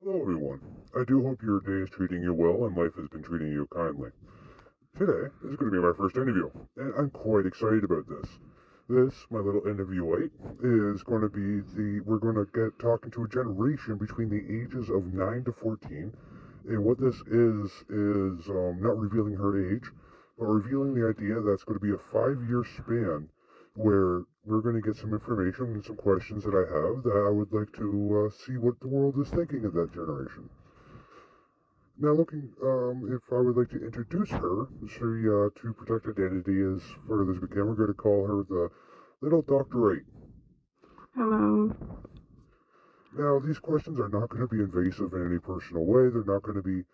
Hello, everyone. I do hope your day is treating you well and life has been treating you kindly. Today is going to be my first interview, and I'm quite excited about this. This, my little interviewite, is going to be we're going to get talking to a generation between the ages of 9 to 14. And what this is not revealing her age, but revealing the idea that's going to be a 5 year span where we're going to get some information and some questions that I have that I would like to see what the world is thinking of that generation. Now, if I would like to introduce her, to protect identity as far as we can, we're going to call her the little Dr. 8. Hello. Now, these questions are not going to be invasive in any personal way. They're not going to be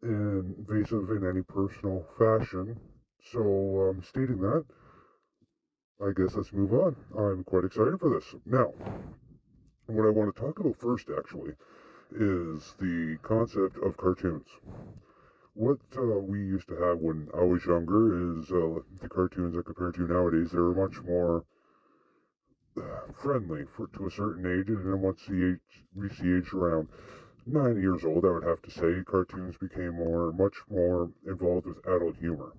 invasive in any personal fashion. So, stating that, I guess let's move on. I'm quite excited for this. Now, what I want to talk about first, actually, is the concept of cartoons. What we used to have when I was younger is the cartoons I compare to nowadays. They were much more friendly to a certain age, and then once reached the age around 9 years old, I would have to say, cartoons became much more involved with adult humor.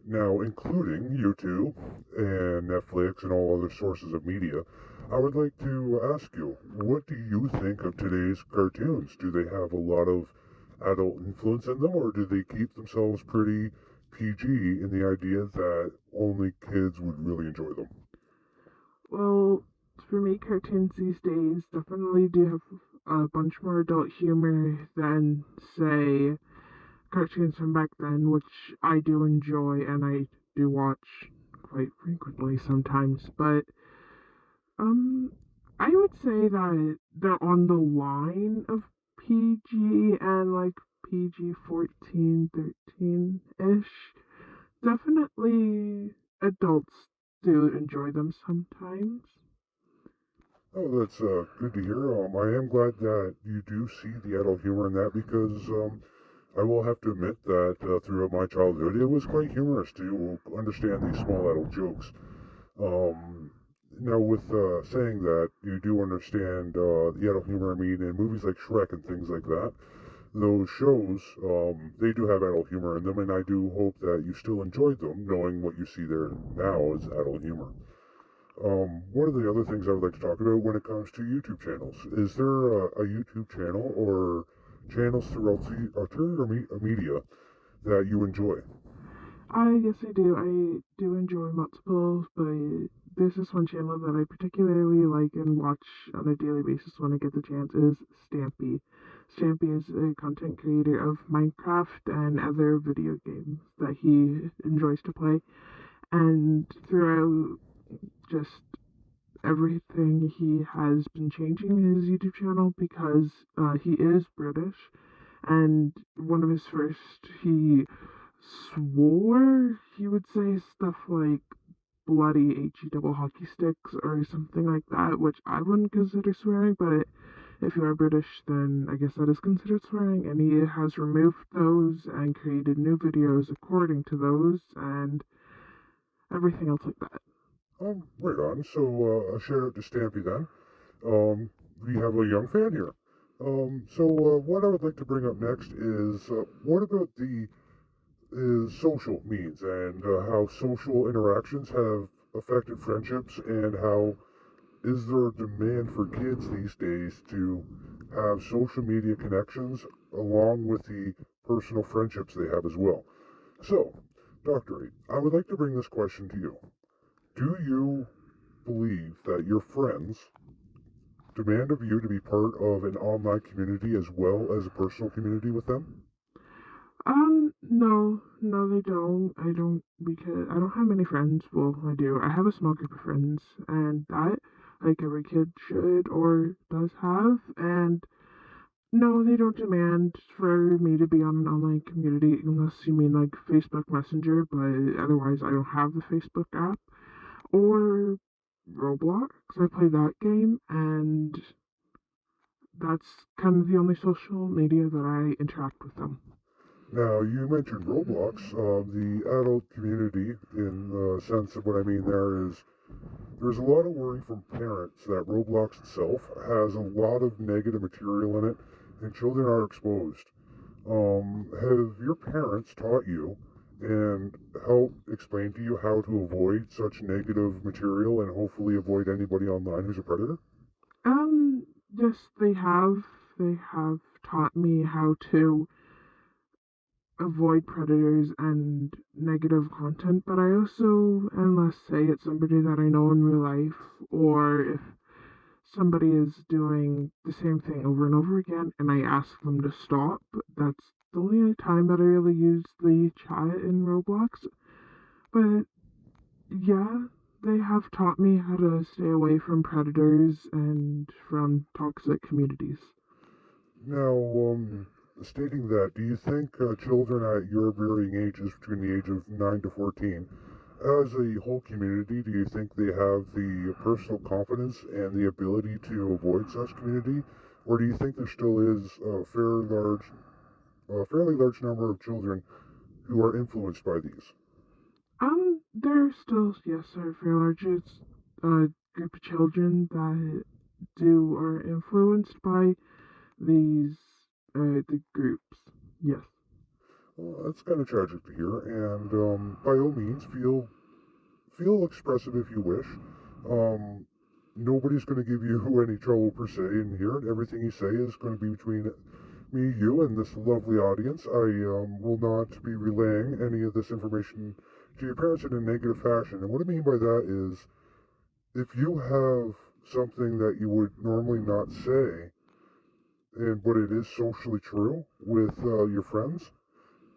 Now, including YouTube and Netflix and all other sources of media, I would like to ask you, what do you think of today's cartoons? Do they have a lot of adult influence in them, or do they keep themselves pretty PG in the idea that only kids would really enjoy them? Well, for me, cartoons these days definitely do have a bunch more adult humor than, say, cartoons from back then, which I do enjoy and I do watch quite frequently sometimes. But, um, I would say that they're on the line of PG and like PG 14, 13 ish. Definitely adults do enjoy them sometimes. Oh, that's good to hear. I am glad that you do see the adult humor in that because I will have to admit that throughout my childhood, it was quite humorous to understand these small adult jokes. Um, Now, with saying that, you do understand the adult humor. I mean, in movies like Shrek and things like that, those shows, they do have adult humor in them, and I do hope that you still enjoyed them, knowing what you see there now is adult humor. One of the other things I would like to talk about when it comes to YouTube channels is there a YouTube channel or channels throughout the alternative media that you enjoy? Yes, I do. I do enjoy multiples, but there's this one channel that I particularly like and watch on a daily basis when I get the chance is Stampy. Stampy is a content creator of Minecraft and other video games that he enjoys to play. And throughout just everything, he has been changing his YouTube channel because he is British. And one of his first, he swore, he would say stuff like bloody HE double hockey sticks or something like that, which I wouldn't consider swearing, but if you are British, then I guess that is considered swearing. And he has removed those and created new videos according to those and everything else like that. Right on. So a shout out to Stampy then. We have a young fan here. What I would like to bring up next is what about the is social means and how social interactions have affected friendships and how is there a demand for kids these days to have social media connections along with the personal friendships they have as well. So, Dr. 8, I would like to bring this question to you. Do you believe that your friends demand of you to be part of an online community as well as a personal community with them? No, no, they don't. I don't because I don't have many friends. Well, I do. I have a small group of friends, and that, like every kid should or does have. And no, they don't demand for me to be on an online community unless you mean like Facebook Messenger, but otherwise I don't have the Facebook app or Roblox. I play that game, and that's kind of the only social media that I interact with them. Now, you mentioned Roblox. The adult community, in the sense of what I mean there, is there's a lot of worry from parents that Roblox itself has a lot of negative material in it and children are exposed. Have your parents taught you and helped explain to you how to avoid such negative material and hopefully avoid anybody online who's a predator? Um, yes, they have. They have taught me how to avoid predators and negative content, but I also, unless say it's somebody that I know in real life, or if somebody is doing the same thing over and over again and I ask them to stop, that's the only time that I really use the chat in Roblox. But yeah, they have taught me how to stay away from predators and from toxic communities. Now, stating that, do you think children at your varying ages, between the age of 9 to 14, as a whole community, do you think they have the personal confidence and the ability to avoid such community? Or do you think there still is a fairly large number of children who are influenced by these? There's still, yes, a fair large group of children that do are influenced by these the groups. Yes. Well, that's kind of tragic to hear, and by all means, feel expressive if you wish. Um, Nobody's going to give you any trouble per se in here. Everything you say is going to be between me, you, and this lovely audience. I will not be relaying any of this information to your parents in a negative fashion. And what I mean by that is, if you have something that you would normally not say, and but it is socially true with your friends,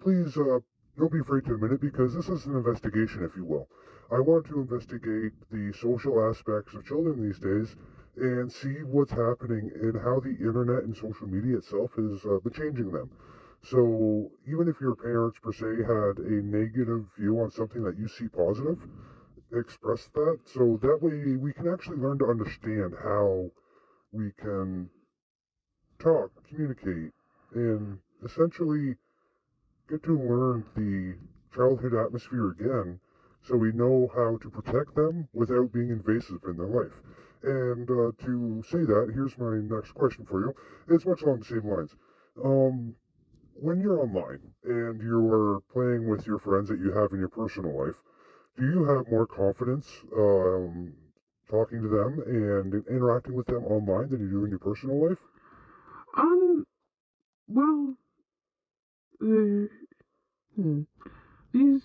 please don't be afraid to admit it because this is an investigation, if you will. I want to investigate the social aspects of children these days and see what's happening and how the internet and social media itself has been changing them. So even if your parents per se had a negative view on something that you see positive, express that so that way we can actually learn to understand how we can talk, communicate, and essentially get to learn the childhood atmosphere again so we know how to protect them without being invasive in their life. And to say that, here's my next question for you. It's much along the same lines. Um, when you're online and you are playing with your friends that you have in your personal life, do you have more confidence talking to them and interacting with them online than you do in your personal life? Um. Well. Uh, hmm. These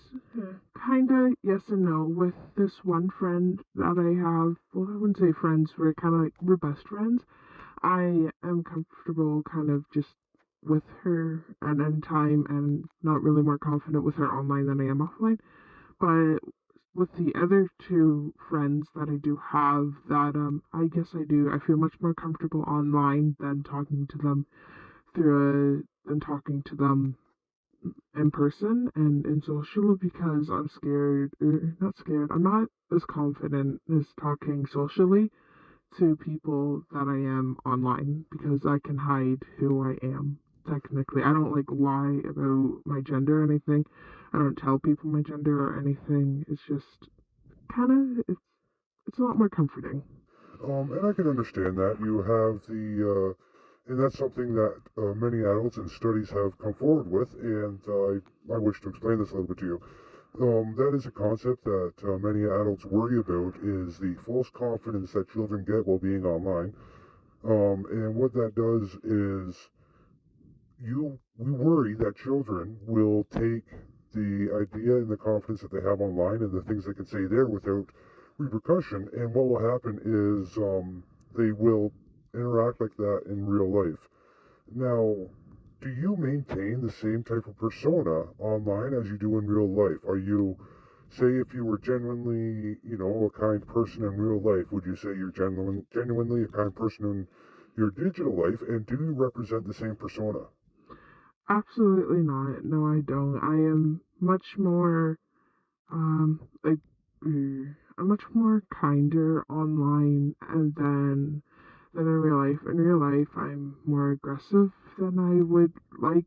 kinda yes and no. With this one friend that I have, well, I wouldn't say friends. We're kind of like we're best friends. I am comfortable kind of just with her and in time and not really more confident with her online than I am offline. But with the other two friends that I do have that I guess I do I feel much more comfortable online than talking to them than talking to them in person and in social because I'm scared or not scared. I'm not as confident as talking socially to people that I am online because I can hide who I am. Technically, I don't like lie about my gender or anything. I don't tell people my gender or anything. It's just kind of it's a lot more comforting. And I can understand that. You have and that's something that many adults and studies have come forward with, and I wish to explain this a little bit to you. That is a concept that many adults worry about is the false confidence that children get while being online. And what that does is we worry that children will take the idea and the confidence that they have online and the things they can say there without repercussion. And what will happen is they will interact like that in real life. Now, do you maintain the same type of persona online as you do in real life? Are you, say, if you were genuinely, a kind person in real life, would you say you're genuinely a kind person in your digital life? And do you represent the same persona? Absolutely not. No, I don't. I am much more like I'm much more kinder online and than in real life. In real life, I'm more aggressive than I would like.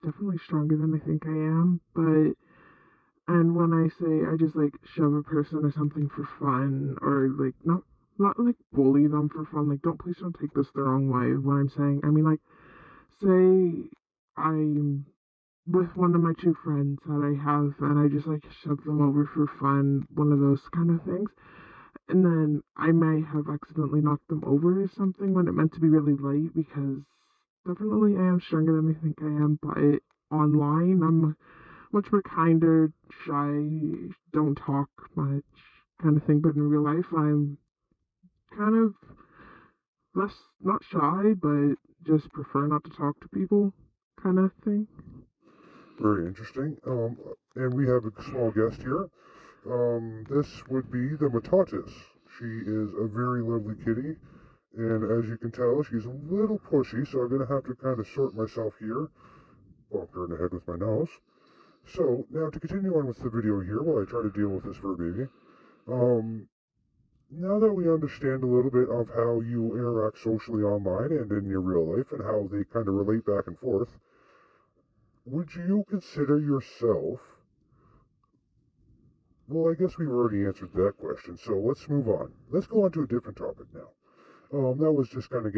Definitely stronger than I think I am. But and when I say I just like shove a person or something for fun, or like not like bully them for fun. Like don't please don't take this the wrong way. What I'm saying, I mean like say I'm with one of my two friends that I have, and I just like shove them over for fun, one of those kind of things. And then I may have accidentally knocked them over or something when it meant to be really light because definitely I am stronger than I think I am, but online I'm much more kinder, shy, don't talk much kind of thing. But in real life, I'm kind of less, not shy, but just prefer not to talk to people kind of thing. Very interesting. And we have a small guest here. This would be the Matatus. She is a very lovely kitty, and as you can tell, she's a little pushy, so I'm going to have to kind of sort myself here. Bonk her in the head with my nose. So, now to continue on with the video here while I try to deal with this fur baby. Um, Now that we understand a little bit of how you interact socially online and in your real life and how they kind of relate back and forth, would you consider yourself? Well, I guess we've already answered that question, so let's move on. Let's go on to a different topic now. That was just kind of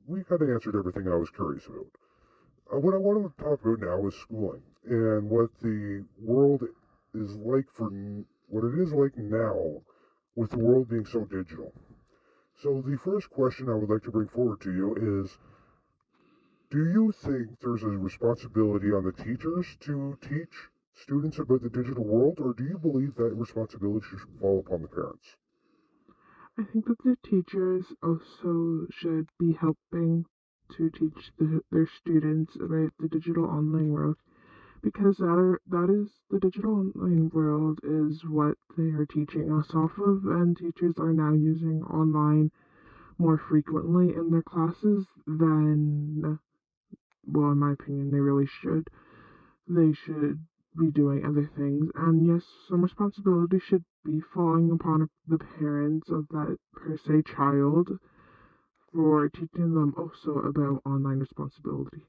we kind of answered everything I was curious about. What I want to talk about now is schooling and what the world is like what it is like now with the world being so digital. So the first question I would like to bring forward to you is, do you think there's a responsibility on the teachers to teach students about the digital world, or do you believe that responsibility should fall upon the parents? I think that the teachers also should be helping to teach their students about the digital online world because that is the digital online world is what they are teaching us off of, and teachers are now using online more frequently in their classes than, well, in my opinion, they really should. They should be doing other things, and yes, some responsibility should be falling upon the parents of that per se child for teaching them also about online responsibility.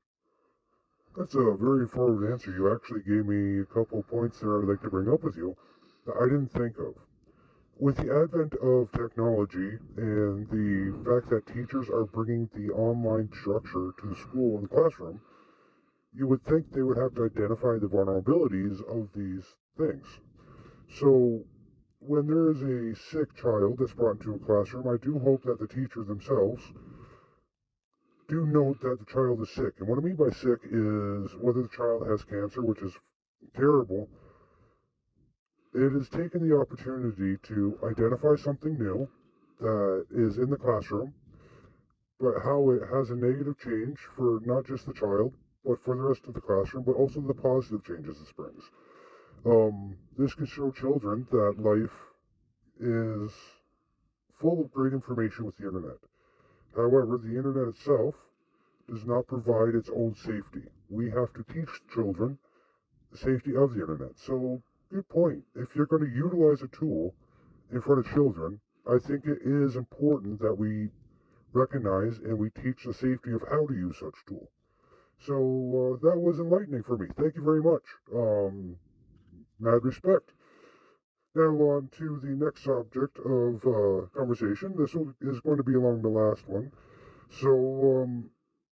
That's a very informative answer. You actually gave me a couple points there I'd like to bring up with you that I didn't think of. With the advent of technology and the fact that teachers are bringing the online structure to the school and the classroom, you would think they would have to identify the vulnerabilities of these things. So, when there is a sick child that's brought into a classroom, I do hope that the teachers themselves do note that the child is sick. And what I mean by sick is whether the child has cancer, which is terrible. It is taking the opportunity to identify something new that is in the classroom, but how it has a negative change for not just the child, but for the rest of the classroom, but also the positive changes this brings. This can show children that life is full of great information with the internet. However, the internet itself does not provide its own safety. We have to teach children the safety of the internet. So, good point. If you're going to utilize a tool in front of children, I think it is important that we recognize and we teach the safety of how to use such tool. So that was enlightening for me. Thank you very much. Mad respect. Now on to the next subject of conversation. Is going to be along the last one. So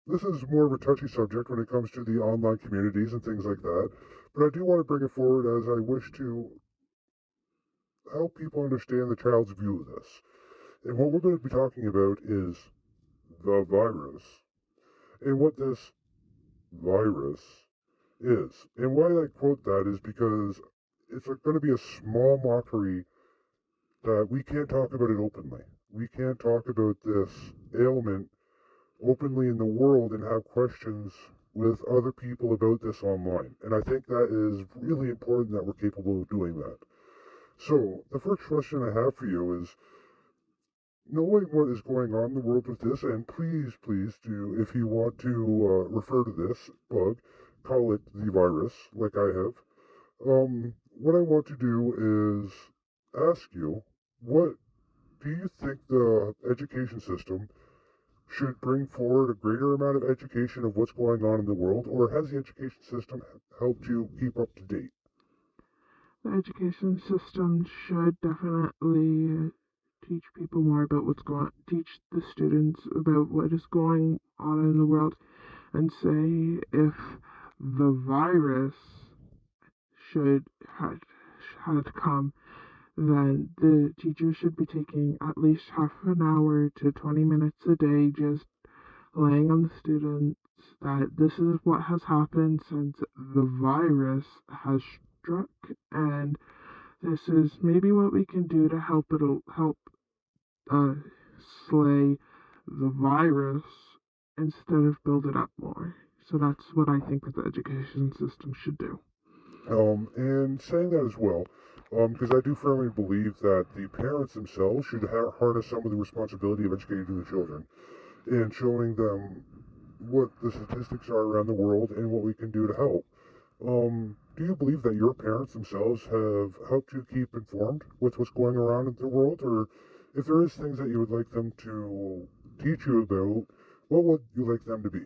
this is more of a touchy subject when it comes to the online communities and things like that. But I do want to bring it forward as I wish to help people understand the child's view of this. And what we're going to be talking about is the virus and what this virus is. And why I quote that is because it's going to be a small mockery that we can't talk about it openly. We can't talk about this ailment openly in the world and have questions with other people about this online. And I think that is really important that we're capable of doing that. So, the first question I have for you is, knowing what is going on in the world with this, and please do, if you want to refer to this bug, call it the virus, like I have. What I want to do is ask you, what do you think the education system should bring forward a greater amount of education of what's going on in the world, or has the education system helped you keep up to date? The education system should definitely teach people more about teach the students about what is going on in the world, and say if the virus should had come, then the teacher should be taking at least half an hour to 20 minutes a day just laying on the students that this is what has happened since the virus has struck, and this is maybe what we can do to help uh, slay the virus instead of build it up more. So that's what I think that the education system should do. And saying that as well, because I do firmly believe that the parents themselves should harness some of the responsibility of educating the children and showing them what the statistics are around the world and what we can do to help. Do you believe that your parents themselves have helped you keep informed with what's going around in the world, or if there is things that you would like them to teach you about, what would you like them to be?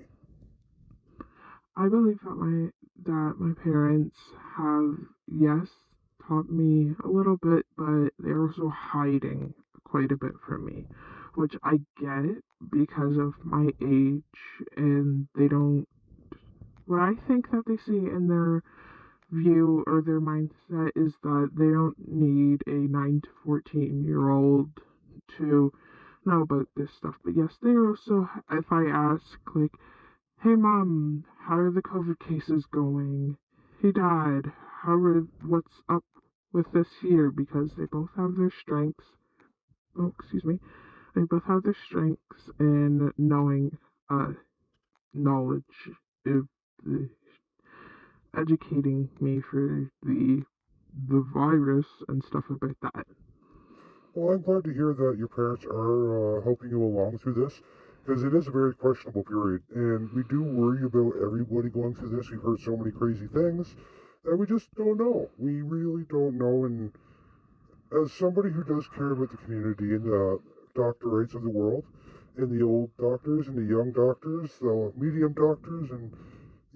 I believe that my parents have, yes, taught me a little bit, but they're also hiding quite a bit from me, which I get because of my age, and they don't. What I think that they see in their view or their mindset is that they don't need a 9 to 14-year-old to know about this stuff. But yes, they also, if I ask, like, hey mom, how are the COVID cases going? Hey dad, what's up with this here? Because they both have their strengths. Oh, excuse me. They both have their strengths in knowing, knowledge, of the educating me for the virus and stuff about that. Well, I'm glad to hear that your parents are helping you along through this, because it is a very questionable period, and we do worry about everybody going through this. We've heard so many crazy things that we just don't know. We really don't know, and as somebody who does care about the community and the doctorates of the world, and the old doctors and the young doctors, the medium doctors, and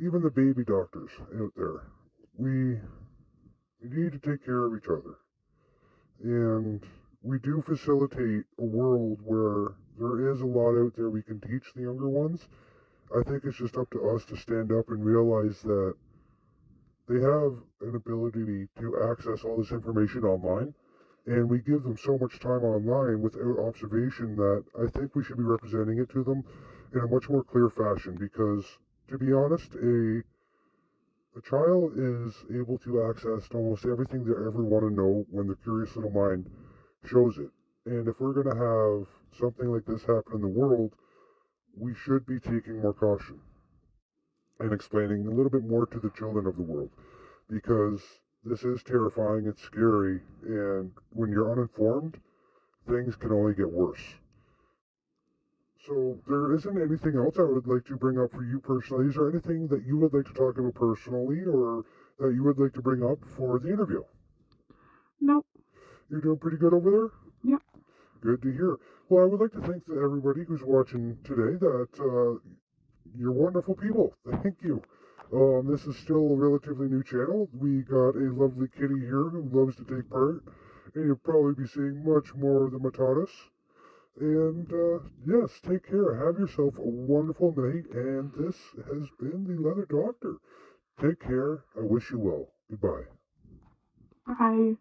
even the baby doctors out there, we need to take care of each other. And we do facilitate a world where there is a lot out there we can teach the younger ones. I think it's just up to us to stand up and realize that they have an ability to access all this information online, and we give them so much time online without observation that I think we should be representing it to them in a much more clear fashion, because to be honest, a child is able to access almost everything they ever want to know when the curious little mind shows it. And if we're going to have something like this happen in the world, we should be taking more caution and explaining a little bit more to the children of the world, because this is terrifying, it's scary, and when you're uninformed, things can only get worse. So there isn't anything else I would like to bring up for you personally. Is there anything that you would like to talk about personally, or that you would like to bring up for the interview? Nope. You're doing pretty good over there? Yep. Good to hear. Well, I would like to thank everybody who's watching today that you're wonderful people. Thank you. This is still a relatively new channel. We got a lovely kitty here who loves to take part, and you'll probably be seeing much more of the Matatus. And yes, take care. Have yourself a wonderful night. And this has been the Leather Doctor. Take care. I wish you well. Goodbye. Bye.